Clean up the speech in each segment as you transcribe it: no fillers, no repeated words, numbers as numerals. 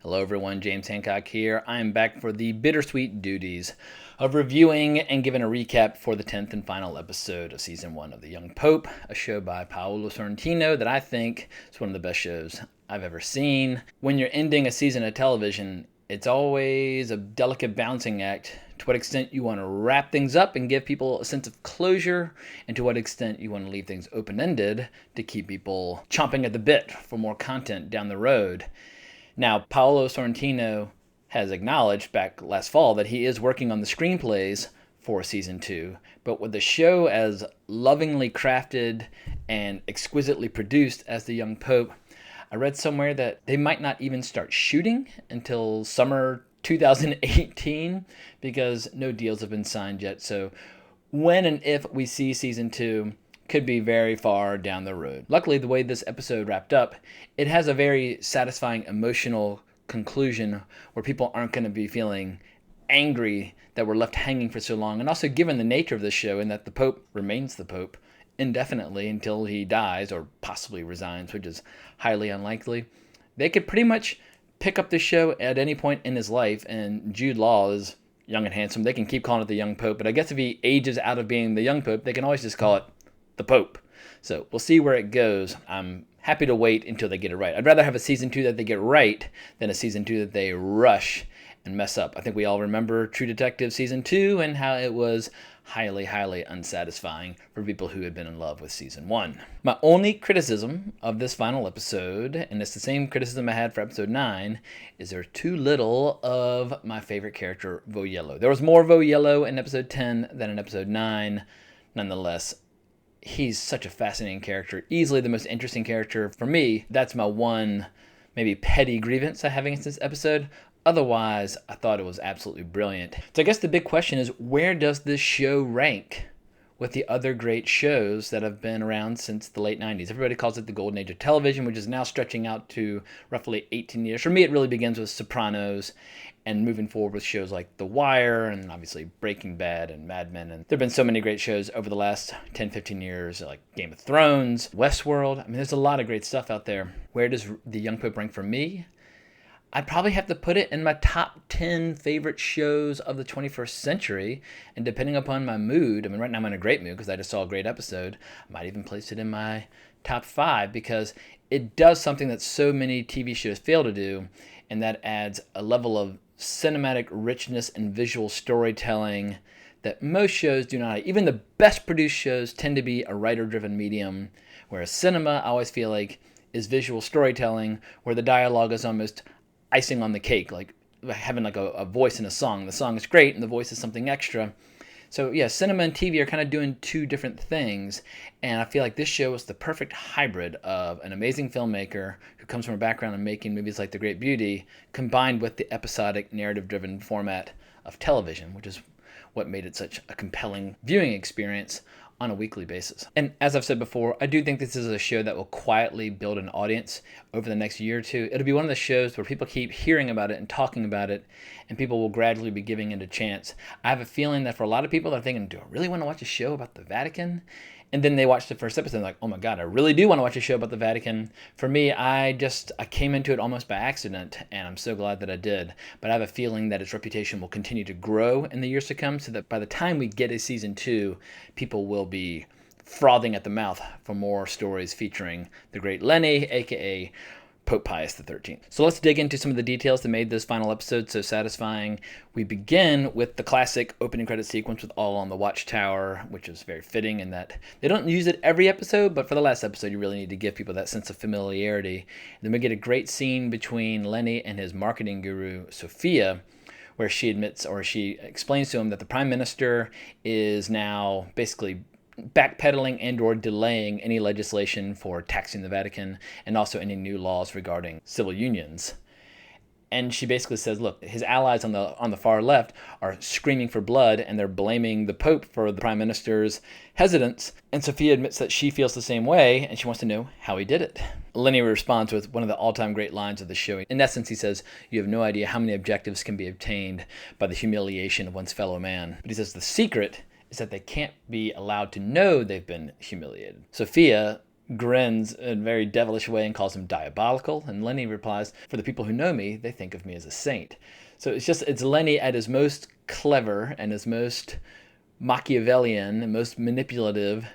Hello everyone, James Hancock here. I am back for the bittersweet duties of reviewing and giving a recap for the 10th and final episode of Season 1 of The Young Pope, a show by Paolo Sorrentino that I think is one of the best shows I've ever seen. When you're ending a season of television, it's always a delicate balancing act to what extent you want to wrap things up and give people a sense of closure, and to what extent you want to leave things open-ended to keep people chomping at the bit for more content down the road. Now, Paolo Sorrentino has acknowledged back last fall that he is working on the screenplays for season 2, but with the show as lovingly crafted and exquisitely produced as The Young Pope, I read somewhere that they might not even start shooting until summer 2018 because no deals have been signed yet. So when and if we see season 2 could be very far down the road. Luckily, the way this episode wrapped up, it has a very satisfying emotional conclusion where people aren't going to be feeling angry that we're left hanging for so long. And also, given the nature of this show and that the Pope remains the Pope indefinitely until he dies or possibly resigns, which is highly unlikely, they could pretty much pick up the show at any point in his life. And Jude Law is young and handsome. They can keep calling it the Young Pope, but I guess if he ages out of being the Young Pope, they can always just call it the Pope. So we'll see where it goes. I'm happy to wait until they get it right. I'd rather have a season 2 that they get right than a season 2 that they rush and mess up. I think we all remember True Detective season 2 and how it was highly, highly unsatisfying for people who had been in love with season 1. My only criticism of this final episode, and it's the same criticism I had for episode 9, is there's too little of my favorite character, Voyello. There was more Voyello in episode 10 than in episode 9. Nonetheless, he's such a fascinating character, easily the most interesting character for me. That's my one maybe petty grievance I have against this episode. Otherwise, I thought it was absolutely brilliant. So I guess the big question is, where does this show rank with the other great shows that have been around since the late 90s? Everybody calls it the golden age of television, which is now stretching out to roughly 18 years. For me, it really begins with Sopranos and moving forward with shows like The Wire and obviously Breaking Bad and Mad Men. And there have been so many great shows over the last 10, 15 years, like Game of Thrones, Westworld. I mean, there's a lot of great stuff out there. Where does The Young Pope rank for me? I'd probably have to put it in my top 10 favorite shows of the 21st century. And depending upon my mood, I mean, right now I'm in a great mood because I just saw a great episode. I might even place it in my top 5 because it does something that so many TV shows fail to do, and that adds a level of cinematic richness and visual storytelling that most shows do not. Even the best produced shows tend to be a writer-driven medium, whereas cinema, I always feel like, is visual storytelling where the dialogue is almost icing on the cake, like having like a voice in a song. The song is great and the voice is something extra. So yeah, cinema and TV are kind of doing two different things, and I feel like this show is the perfect hybrid of an amazing filmmaker who comes from a background in making movies like The Great Beauty, combined with the episodic narrative-driven format of television, which is what made it such a compelling viewing experience on a weekly basis. And as I've said before, I do think this is a show that will quietly build an audience over the next year or two. It'll be one of the shows where people keep hearing about it and talking about it, and people will gradually be giving it a chance. I have a feeling that for a lot of people, they're thinking, do I really want to watch a show about the Vatican? And then they watch the first episode and like, oh my God, I really do want to watch a show about the Vatican. For me, I came into it almost by accident, and I'm so glad that I did. But I have a feeling that its reputation will continue to grow in the years to come, so that by the time we get a season 2, people will be frothing at the mouth for more stories featuring the great Lenny, aka Pope Pius XIII. So let's dig into some of the details that made this final episode so satisfying. We begin with the classic opening credit sequence with All on the Watchtower, which is very fitting in that they don't use it every episode, but for the last episode, you really need to give people that sense of familiarity. And then we get a great scene between Lenny and his marketing guru, Sophia, where she explains to him that the Prime Minister is now basically backpedaling and or delaying any legislation for taxing the Vatican and also any new laws regarding civil unions. And she basically says, look, his allies on the far left are screaming for blood, and they're blaming the Pope for the Prime Minister's hesitance. And Sophia admits that she feels the same way, and she wants to know how he did it. Lenny responds with one of the all-time great lines of the show. In essence, he says, you have no idea how many objectives can be obtained by the humiliation of one's fellow man. But he says the secret is that they can't be allowed to know they've been humiliated. Sophia grins in a very devilish way and calls him diabolical. And Lenny replies, "For the people who know me, they think of me as a saint." So it's Lenny at his most clever and his most Machiavellian and most manipulative.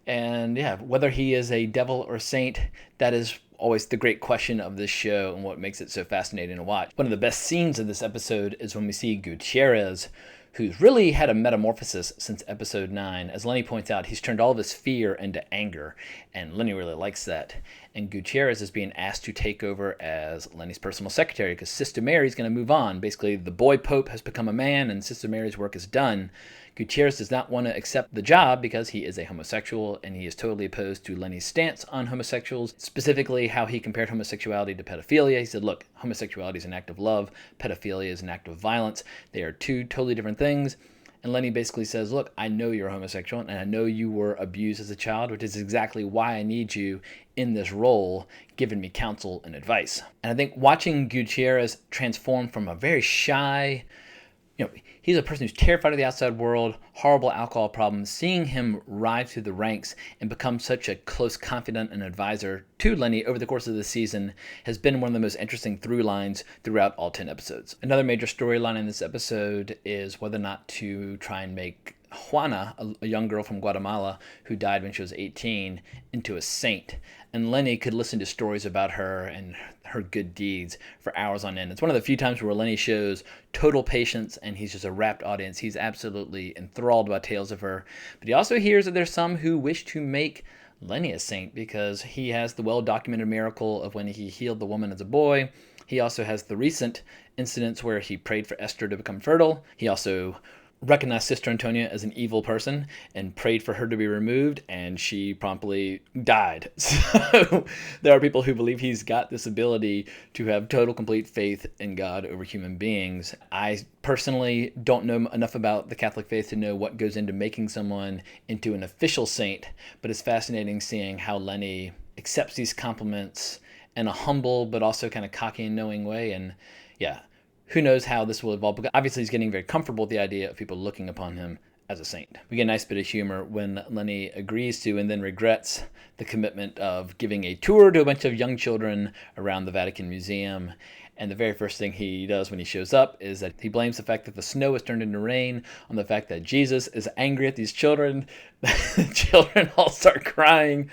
And yeah, whether he is a devil or saint, that is always the great question of this show and what makes it so fascinating to watch. One of the best scenes of this episode is when we see Gutierrez, who's really had a metamorphosis since episode 9. As Lenny points out, he's turned all of his fear into anger, and Lenny really likes that. And Gutierrez is being asked to take over as Lenny's personal secretary because Sister Mary's going to move on. Basically, the boy pope has become a man and Sister Mary's work is done. Gutierrez does not want to accept the job because he is a homosexual, and he is totally opposed to Lenny's stance on homosexuals, specifically how he compared homosexuality to pedophilia. He said, look, homosexuality is an act of love, pedophilia is an act of violence. They are two totally different things. And Lenny basically says, look, I know you're homosexual, and I know you were abused as a child, which is exactly why I need you in this role, giving me counsel and advice. And I think watching Gutierrez transform from a very shy, he's a person who's terrified of the outside world, horrible alcohol problems. Seeing him rise through the ranks and become such a close confidant and advisor to Lenny over the course of the season has been one of the most interesting through lines throughout all 10 episodes. Another major storyline in this episode is whether or not to try and make Juana, a young girl from Guatemala who died when she was 18, into a saint. And Lenny could listen to stories about her and her good deeds for hours on end. It's one of the few times where Lenny shows total patience and he's just a rapt audience. He's absolutely enthralled by tales of her. But he also hears that there's some who wish to make Lenny a saint because he has the well-documented miracle of when he healed the woman as a boy. He also has the recent incidents where he prayed for Esther to become fertile. He also recognized Sister Antonia as an evil person and prayed for her to be removed, and she promptly died. So there are people who believe he's got this ability to have total, complete faith in God over human beings. I personally don't know enough about the Catholic faith to know what goes into making someone into an official saint, but it's fascinating seeing how Lenny accepts these compliments in a humble but also kind of cocky and knowing way. And yeah, who knows how this will evolve, because obviously he's getting very comfortable with the idea of people looking upon him as a saint. We get a nice bit of humor when Lenny agrees to and then regrets the commitment of giving a tour to a bunch of young children around the Vatican Museum. And the very first thing he does when he shows up is that he blames the fact that the snow has turned into rain on the fact that Jesus is angry at these children. The children all start crying.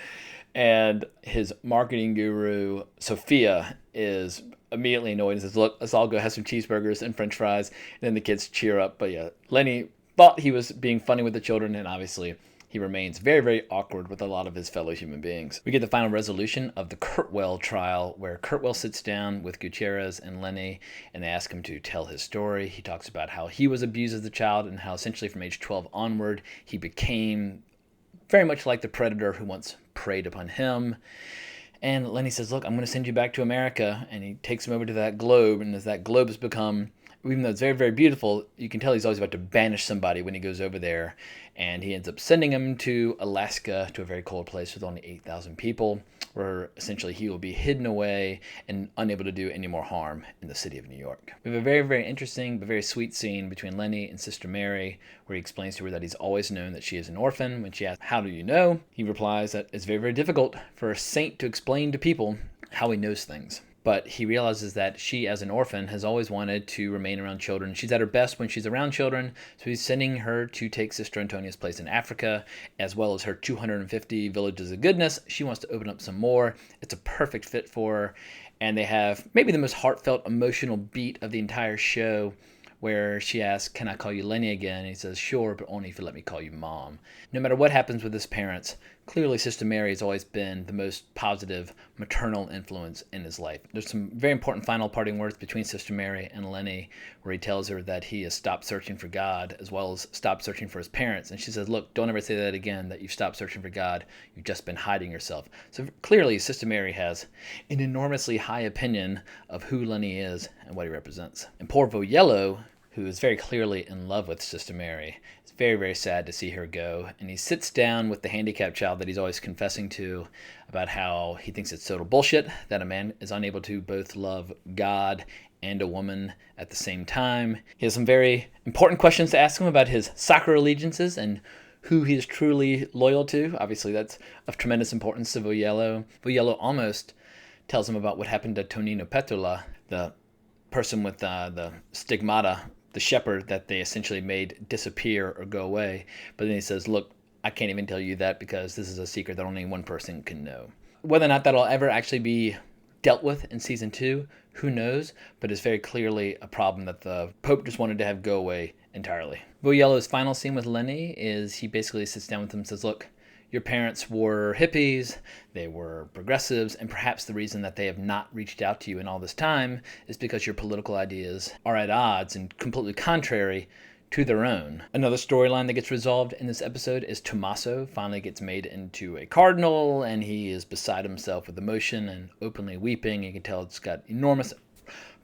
And his marketing guru, Sophia, is immediately annoyed and says, look, let's all go have some cheeseburgers and french fries. And then the kids cheer up. But yeah, Lenny thought he was being funny with the children, and obviously he remains very, very awkward with a lot of his fellow human beings. We get the final resolution of the Kurtwell trial, where Kurtwell sits down with Gutierrez and Lenny, and they ask him to tell his story. He talks about how he was abused as a child and how essentially from age 12 onward, he became very much like the predator who once preyed upon him. And Lenny says, look, I'm going to send you back to America. And he takes him over to that globe. And as that globe has become, even though it's very, very beautiful, you can tell he's always about to banish somebody when he goes over there. And he ends up sending him to Alaska, to a very cold place with only 8,000 people, where essentially he will be hidden away and unable to do any more harm in the city of New York. We have a very, very interesting but very sweet scene between Lenny and Sister Mary, where he explains to her that he's always known that she is an orphan. When she asks, how do you know? He replies that it's very, very difficult for a saint to explain to people how he knows things. But he realizes that she, as an orphan, has always wanted to remain around children. She's at her best when she's around children, so he's sending her to take Sister Antonia's place in Africa, as well as her 250 villages of goodness. She wants to open up some more. It's a perfect fit for her, and they have maybe the most heartfelt, emotional beat of the entire show, where she asks, can I call you Lenny again? And he says, sure, but only if you let me call you Mom. No matter what happens with his parents, clearly Sister Mary has always been the most positive maternal influence in his life. There's some very important final parting words between Sister Mary and Lenny, where he tells her that he has stopped searching for God as well as stopped searching for his parents. And she says, look, don't ever say that again, that you've stopped searching for God. You've just been hiding yourself. So clearly Sister Mary has an enormously high opinion of who Lenny is and what he represents. And poor Voyello, who is very clearly in love with Sister Mary, it's very, very sad to see her go. And he sits down with the handicapped child that he's always confessing to about how he thinks it's total bullshit that a man is unable to both love God and a woman at the same time. He has some very important questions to ask him about his soccer allegiances and who he is truly loyal to. Obviously, that's of tremendous importance to Voyello. Voyello almost tells him about what happened to Tonino Pettola, the person with the stigmata, the shepherd that they essentially made disappear or go away. But then he says, look, I can't even tell you that because this is a secret that only one person can know. Whether or not that'll ever actually be dealt with in season 2, who knows? But it's very clearly a problem that the Pope just wanted to have go away entirely. Voyello's final scene with Lenny is he basically sits down with him and says, look, your parents were hippies, they were progressives, and perhaps the reason that they have not reached out to you in all this time is because your political ideas are at odds and completely contrary to their own. Another storyline that gets resolved in this episode is Tommaso finally gets made into a cardinal, and he is beside himself with emotion and openly weeping. You can tell it's got enormous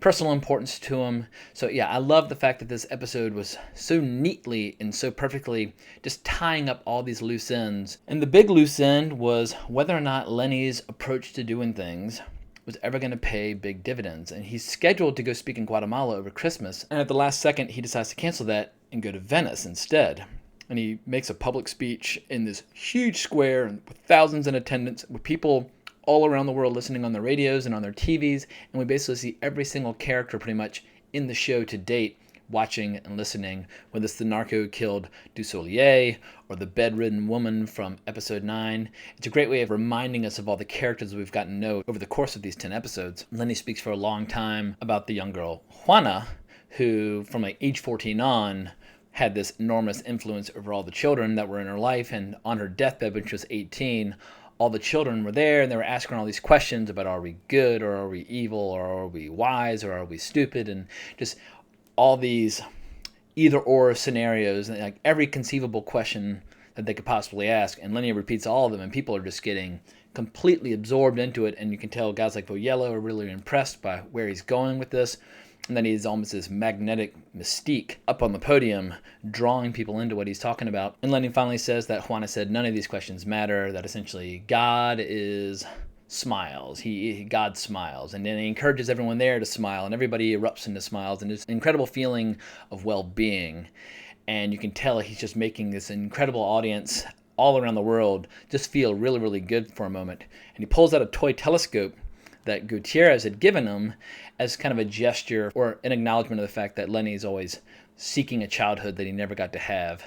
personal importance to him. So yeah, I love the fact that this episode was so neatly and so perfectly just tying up all these loose ends. And the big loose end was whether or not Lenny's approach to doing things was ever going to pay big dividends. And he's scheduled to go speak in Guatemala over Christmas, and at the last second he decides to cancel that and go to Venice instead. And he makes a public speech in this huge square with thousands in attendance, with people all around the world listening on their radios and on their TVs, and we basically see every single character pretty much in the show to date watching and listening, whether it's the narco killed Dussolier or the bedridden woman from episode 9. It's a great way of reminding us of all the characters we've gotten to know over the course of these 10 episodes. Lenny speaks for a long time about the young girl Juana, who from like age 14 on had this enormous influence over all the children that were in her life, and on her deathbed when she was 18, all the children were there and they were asking all these questions about are we good or are we evil or are we wise or are we stupid, and just all these either or scenarios, and like every conceivable question that they could possibly ask, and Lenny repeats all of them, and people are just getting completely absorbed into it. And you can tell guys like Voyello are really impressed by where he's going with this, and then he's almost this magnetic mystique up on the podium drawing people into what he's talking about. And Lenny finally says that Juana said none of these questions matter, that essentially God smiles. God smiles, and then he encourages everyone there to smile, and everybody erupts into smiles, and it's an incredible feeling of well-being. And you can tell he's just making this incredible audience all around the world just feel really, really good for a moment. And he pulls out a toy telescope that Gutierrez had given him as kind of a gesture or an acknowledgement of the fact that Lenny's always seeking a childhood that he never got to have.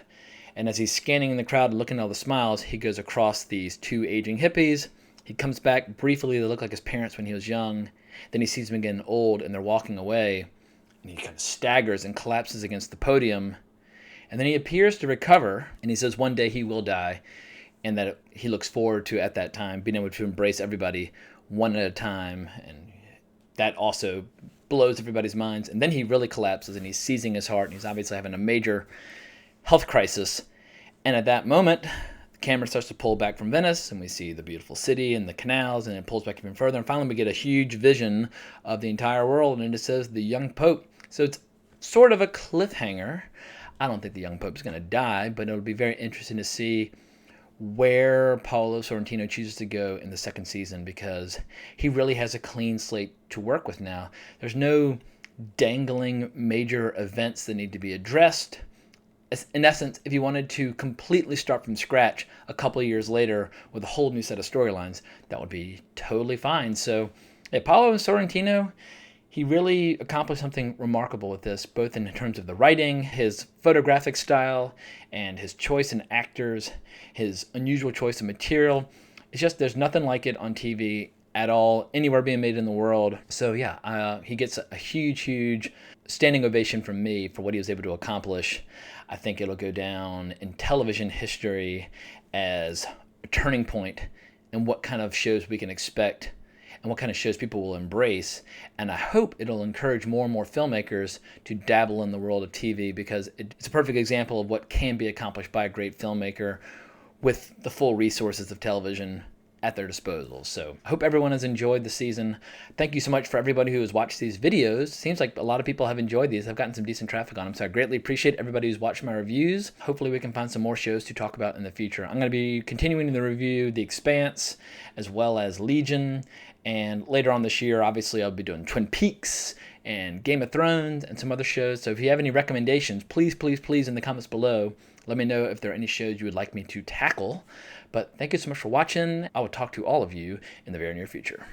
And as he's scanning in the crowd and looking at all the smiles, he goes across these two aging hippies. He comes back briefly. They look like his parents when he was young. Then he sees them again old, and they're walking away. And he kind of staggers and collapses against the podium. And then he appears to recover, and he says one day he will die, and that he looks forward to, at that time, being able to embrace everybody one at a time. And that also blows everybody's minds. And then he really collapses, and he's seizing his heart, and he's obviously having a major health crisis. And at that moment, the camera starts to pull back from Venice, and we see the beautiful city and the canals, and it pulls back even further. And finally, we get a huge vision of the entire world, and it says the young Pope. So it's sort of a cliffhanger. I don't think the young Pope's going to die, but it'll be very interesting to see where Paolo Sorrentino chooses to go in the second season, because he really has a clean slate to work with now. There's no dangling major events that need to be addressed. In essence, if you wanted to completely start from scratch a couple of years later with a whole new set of storylines, that would be totally fine. So, Paolo Sorrentino, he really accomplished something remarkable with this, both in terms of the writing, his photographic style, and his choice in actors, his unusual choice of material. It's just, there's nothing like it on TV at all, anywhere being made in the world. So yeah, he gets a huge standing ovation from me for what he was able to accomplish. I think it'll go down in television history as a turning point in what kind of shows we can expect and what kind of shows people will embrace. And I hope it'll encourage more and more filmmakers to dabble in the world of TV, because it's a perfect example of what can be accomplished by a great filmmaker with the full resources of television at their disposal. So I hope everyone has enjoyed the season. Thank you so much for everybody who has watched these videos. Seems like a lot of people have enjoyed these. I've gotten some decent traffic on them, so I greatly appreciate everybody who's watched my reviews. Hopefully we can find some more shows to talk about in the future. I'm going to be continuing to review The Expanse, as well as Legion, And later on this year, obviously, I'll be doing Twin Peaks and Game of Thrones and some other shows. So if you have any recommendations, please, please, please in the comments below, let me know if there are any shows you would like me to tackle. But thank you so much for watching. I will talk to all of you in the very near future.